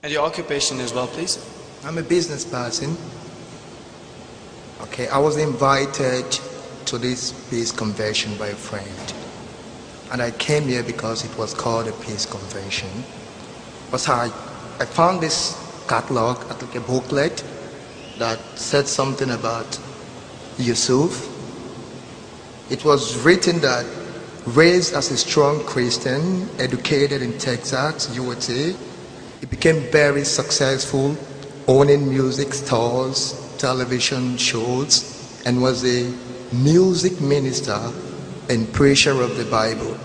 And your occupation as well, please? I'm a business person. Okay, I was invited to this peace convention by a friend. And I came here because it was called a peace convention. But I found this catalog, like a booklet, that said something about Yusuf. It was written that raised as a strong Christian, educated in Texas, USA, he became very successful, owning music stores, television shows, and was a music minister and preacher of the Bible.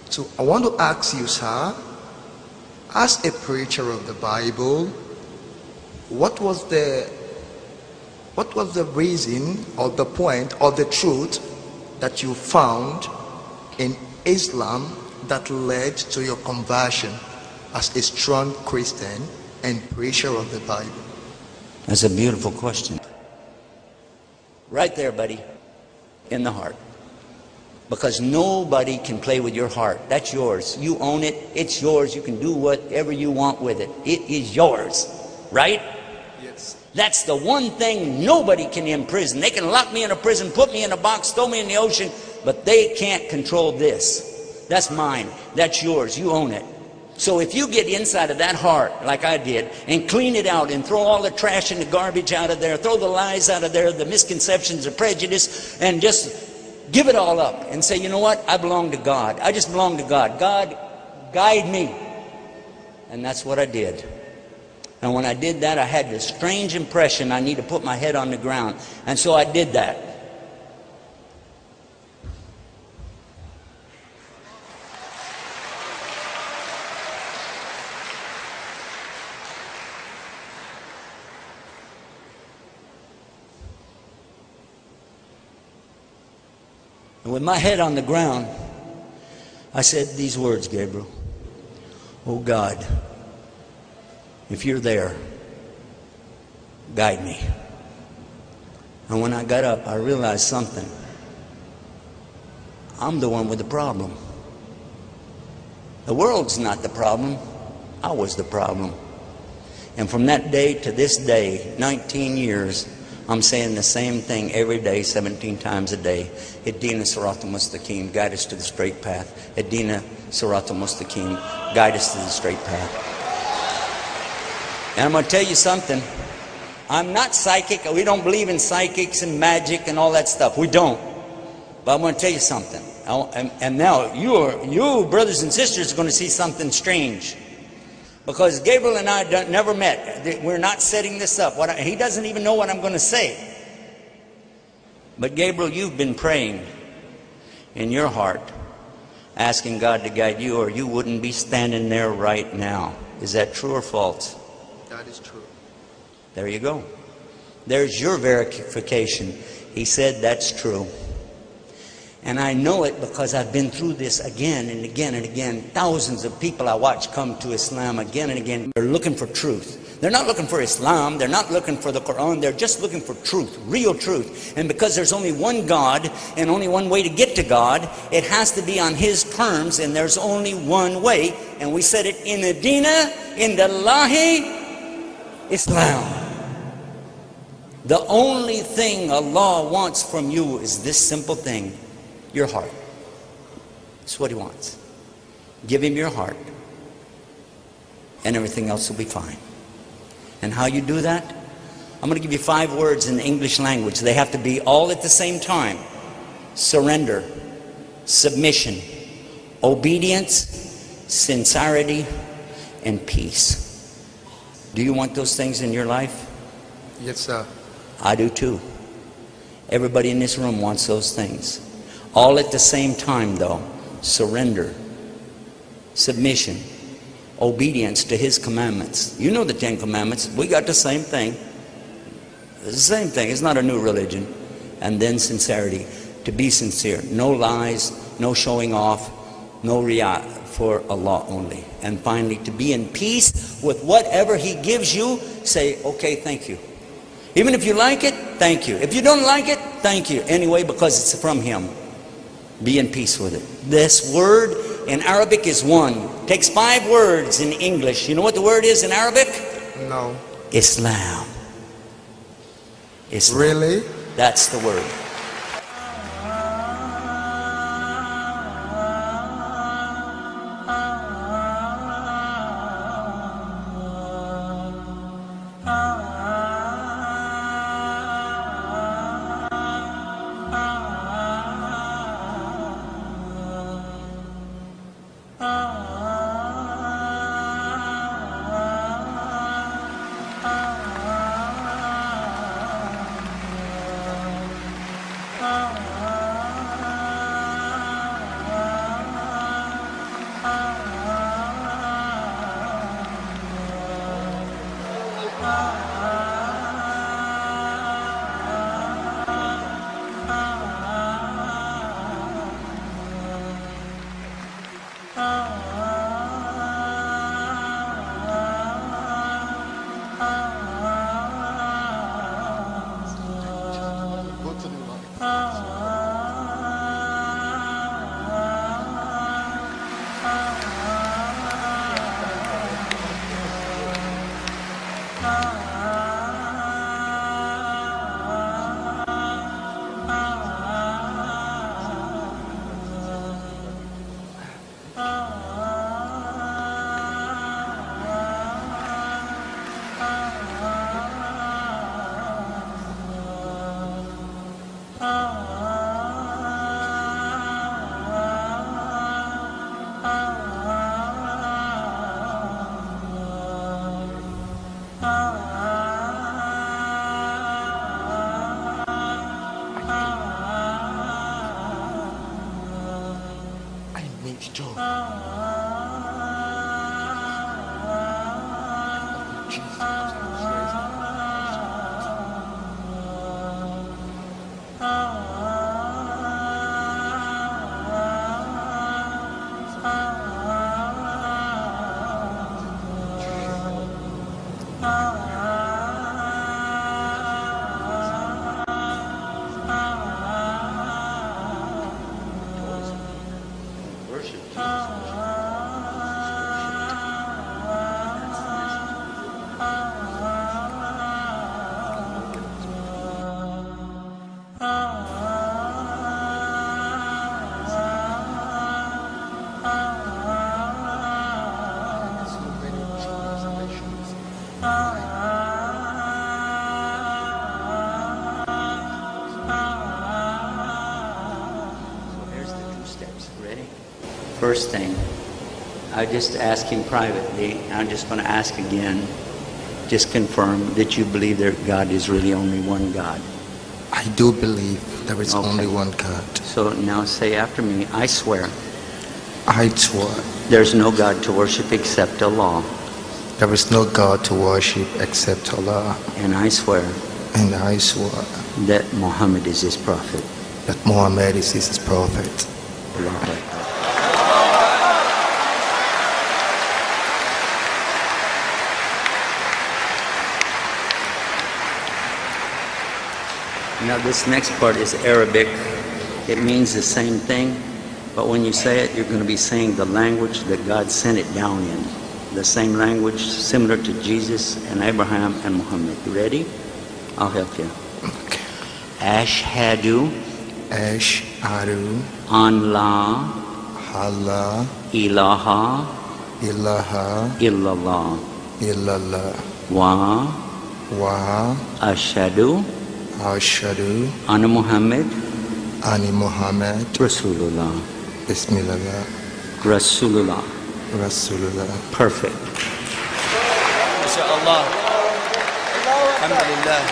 So I want to ask you, sir, as a preacher of the Bible, what was the reason or the point or the truth that you found in Islam that led to your conversion as a strong Christian and preacher of the Bible? That's a beautiful question. Right there, buddy, in the heart. Because nobody can play with your heart. That's yours. You own it. It's yours. You can do whatever you want with it. It is yours. Right? Yes. That's the one thing nobody can imprison. They can lock me in a prison, put me in a box, throw me in the ocean, but they can't control this. That's mine. That's yours. You own it. So if you get inside of that heart, like I did, and clean it out and throw all the trash and the garbage out of there, throw the lies out of there, the misconceptions, the prejudice, and just give it all up and say, you know what? I belong to God. I just belong to God. God, guide me. And that's what I did. And when I did that, I had this strange impression I need to put my head on the ground. And so I did that. And with my head on the ground, I said these words, Gabriel. Oh God, if you're there, guide me. And when I got up, I realized something. I'm the one with the problem. The world's not the problem. I was the problem. And from that day to this day, 19 years, I'm saying the same thing every day, 17 times a day. Ihdina siratal mustaqim, guide us to the straight path. Ihdina siratal mustaqim, guide us to the straight path. And I'm going to tell you something. I'm not psychic. We don't believe in psychics and magic and all that stuff. We don't. But I'm going to tell you something. And now you brothers and sisters are going to see something strange. Because Gabriel and I never met. We're not setting this up. He doesn't even know what I'm going to say. But Gabriel, you've been praying in your heart, asking God to guide you, or you wouldn't be standing there right now. Is that true or false? That is true. There you go. There's your verification. He said that's true. And I know it because I've been through this again and again and again. Thousands of people I watch come to Islam again and again. They're looking for truth. They're not looking for Islam. They're not looking for the Quran. They're just looking for truth, real truth. And because there's only one God and only one way to get to God, it has to be on His terms, and there's only one way. And we said it in the Dina, in the Lahi, Islam. The only thing Allah wants from you is this simple thing. Your heart. That's what He wants. Give Him your heart, and everything else will be fine. And how you do that? I'm going to give you 5 words in the English language. They have to be all at the same time. Surrender, submission, obedience, sincerity, and peace. Do you want those things in your life? Yes, sir. I do too. Everybody in this room wants those things. All at the same time, though. Surrender, submission, obedience to His commandments. You know the 10 commandments. We got the same thing. It's the same thing. It's not a new religion. And then sincerity. To be sincere. No lies, no showing off, no riyah, for Allah only. And finally, to be in peace with whatever He gives you. Say, okay, thank you. Even if you like it, thank you. If you don't like it, thank you. Anyway, because it's from Him. Be in peace with it. This word in Arabic is one. Takes 5 words in English. You know what the word is in Arabic? No. Islam. Islam. Really? That's the word. First thing, I just ask him privately. I'm just going to ask again. Just confirm that you believe that God is really only one God. I do believe there is Okay. only one God. So now say after me, I swear I swear there's no God to worship except Allah. there is no God to worship except Allah. And I swear And I swear that Muhammad is his prophet. that Muhammad is his prophet. Allahu Akbar. Now this next part is Arabic. It means the same thing, but when you say it, you're going to be saying the language that God sent it down in. The same language similar to Jesus and Abraham and Muhammad. You ready? I'll help you. Okay. Ashhadu Ashhadu an la Allah ilaha ilaha illallah illallah wa wa ashhadu ashhadu anna Muhammad anna Muhammad Rasulullah. Bismillah Rasulullah. Rasulullah. Perfect. MashaAllah. Alhamdulillah.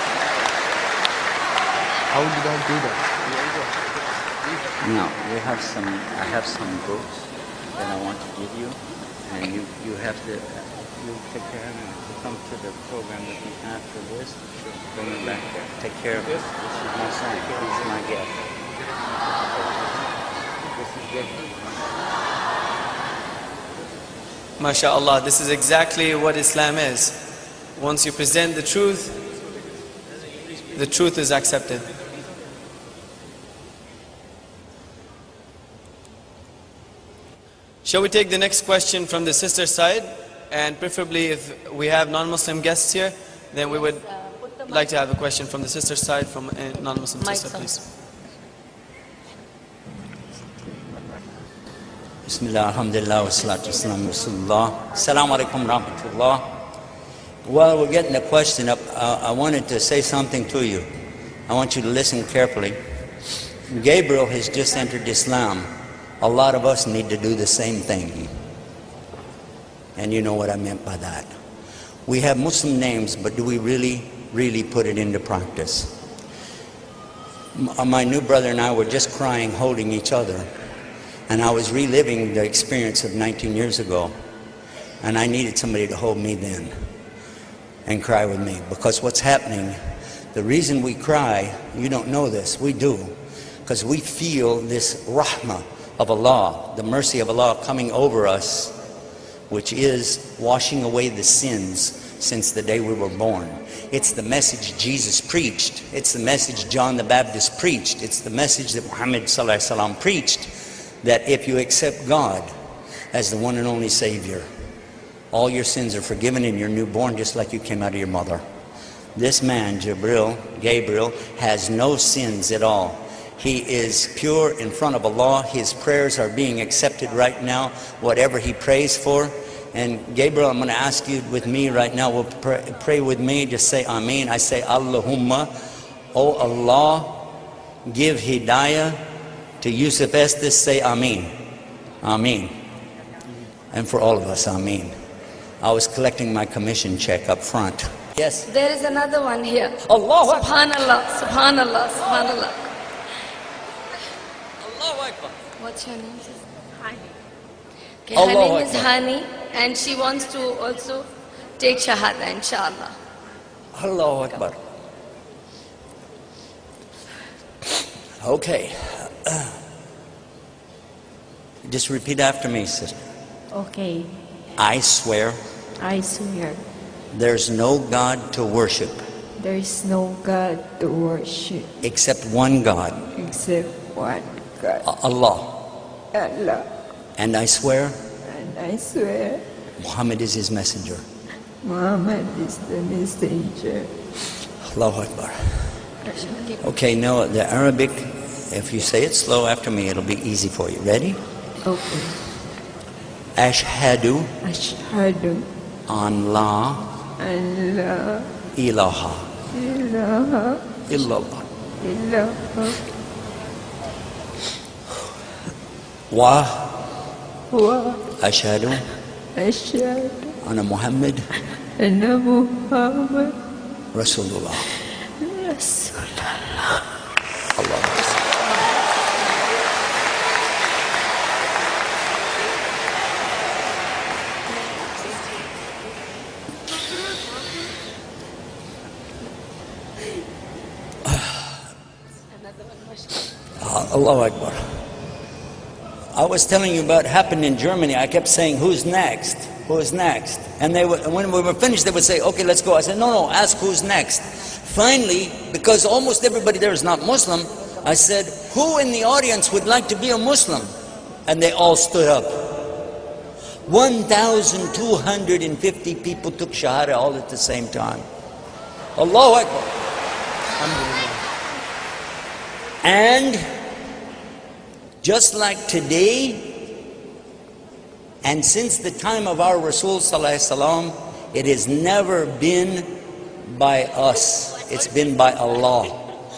How did I do that? Now I have some books that I want to give you, and you have to take care of them to come to the program with me after this. Bring them back there. Take care of it. This is my son. He's my guest. This is good. MashaAllah, this is exactly what Islam is. Once you present the truth is accepted. Shall we take the next question from the sister side? And preferably if we have non-Muslim guests here, then we would like to have a question from the sister side, from a non-Muslim sister, please. Bismillah, alhamdulillah, wa salatu wassalamu rasulullah. Assalamu alaikum rahmatullah. While we're getting the question up, I wanted to say something to you. I want you to listen carefully. Gabriel has just entered Islam. A lot of us need to do the same thing. And you know what I meant by that. We have Muslim names, but do we really put it into practice? My new brother and I were just crying, holding each other. And I was reliving the experience of 19 years ago. And I needed somebody to hold me then and cry with me. Because what's happening, the reason we cry, you don't know this, we do. Because we feel this rahmah of Allah, the mercy of Allah coming over us, which is washing away the sins since the day we were born. It's the message Jesus preached. It's the message John the Baptist preached. It's the message that Muhammad sallallahu alaihi wasallam preached, that if you accept God as the one and only Savior, all your sins are forgiven and you're newborn just like you came out of your mother. This man, Gabriel, has no sins at all. He is pure in front of Allah. His prayers are being accepted right now, whatever he prays for. And Gabriel, I'm going to ask you with me right now, will pray with me, just say Ameen. I say Allahumma, oh Allah, give hidayah to Yusuf Estes, say Ameen. Ameen. And for all of us, Ameen. I was collecting my commission check up front. Yes? There is another one here. Allah Akbar. Subhanallah, Subhanallah, Subhanallah. Allahu Akbar. What's your name? Hani. Okay, Allahu her name is Akbar. Hani, and she wants to also take Shahada, inshallah. Allahu Akbar. Okay. Just repeat after me, sister. Okay, I swear I swear there's no God to worship there is no God to worship except one God, except one God, Allah. Allah. And I swear And I swear Muhammad is his messenger. Muhammad is the messenger. Allahu Akbar. Okay, now the Arabic, if you say it slow after me, it'll be easy for you. Ready? Okay. Ashhadu Ashhadu an la an la ilaha ilaha illallah illallah wa wa ashhadu ashhadu anna Muhammad anna Muhammad Rasulullah. Rasulullah. Allah. Allahu Akbar. I was telling you about what happened in Germany. I kept saying, who's next? Who's next? And they would, when we were finished, they would say, okay, let's go. I said, no, ask who's next. Finally, because almost everybody there is not Muslim, I said, who in the audience would like to be a Muslim? And they all stood up. 1,250 people took Shahada all at the same time. Allahu Akbar. And just like today, and since the time of our Rasul Sallallahu Alaihi Wasallam, it has never been by us, it's been by Allah.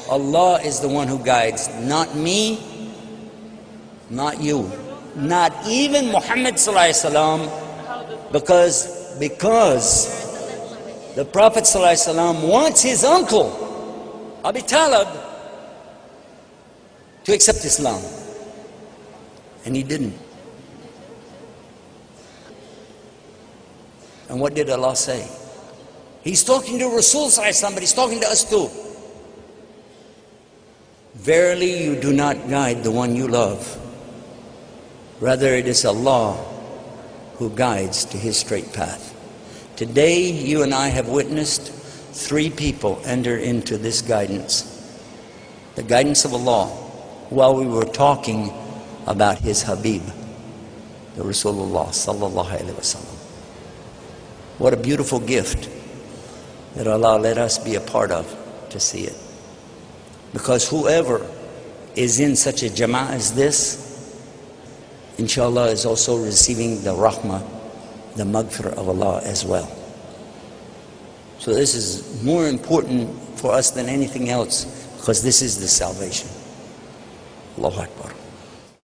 Allah is the one who guides, not me, not you, not even Muhammad Sallallahu Alaihi Wasallam, because the Prophet Sallallahu Alaihi Wasallam wants his uncle, Abi Talib, to accept Islam. And he didn't. And what did Allah say? He's talking to Rasul Sallallahu Alaihi Wasallam, but he's talking to us too. Verily you do not guide the one you love. Rather it is Allah who guides to his straight path. Today you and I have witnessed 3 people enter into this guidance. The guidance of Allah, while we were talking about his Habib. the Rasulullah sallallahu alaihi wasallam. What a beautiful gift that Allah let us be a part of to see it. Because whoever is in such a jama'ah as this, inshallah, is also receiving the rahmah, the maghfirah of Allah as well. So this is more important for us than anything else, because this is the salvation. Allahu Akbar.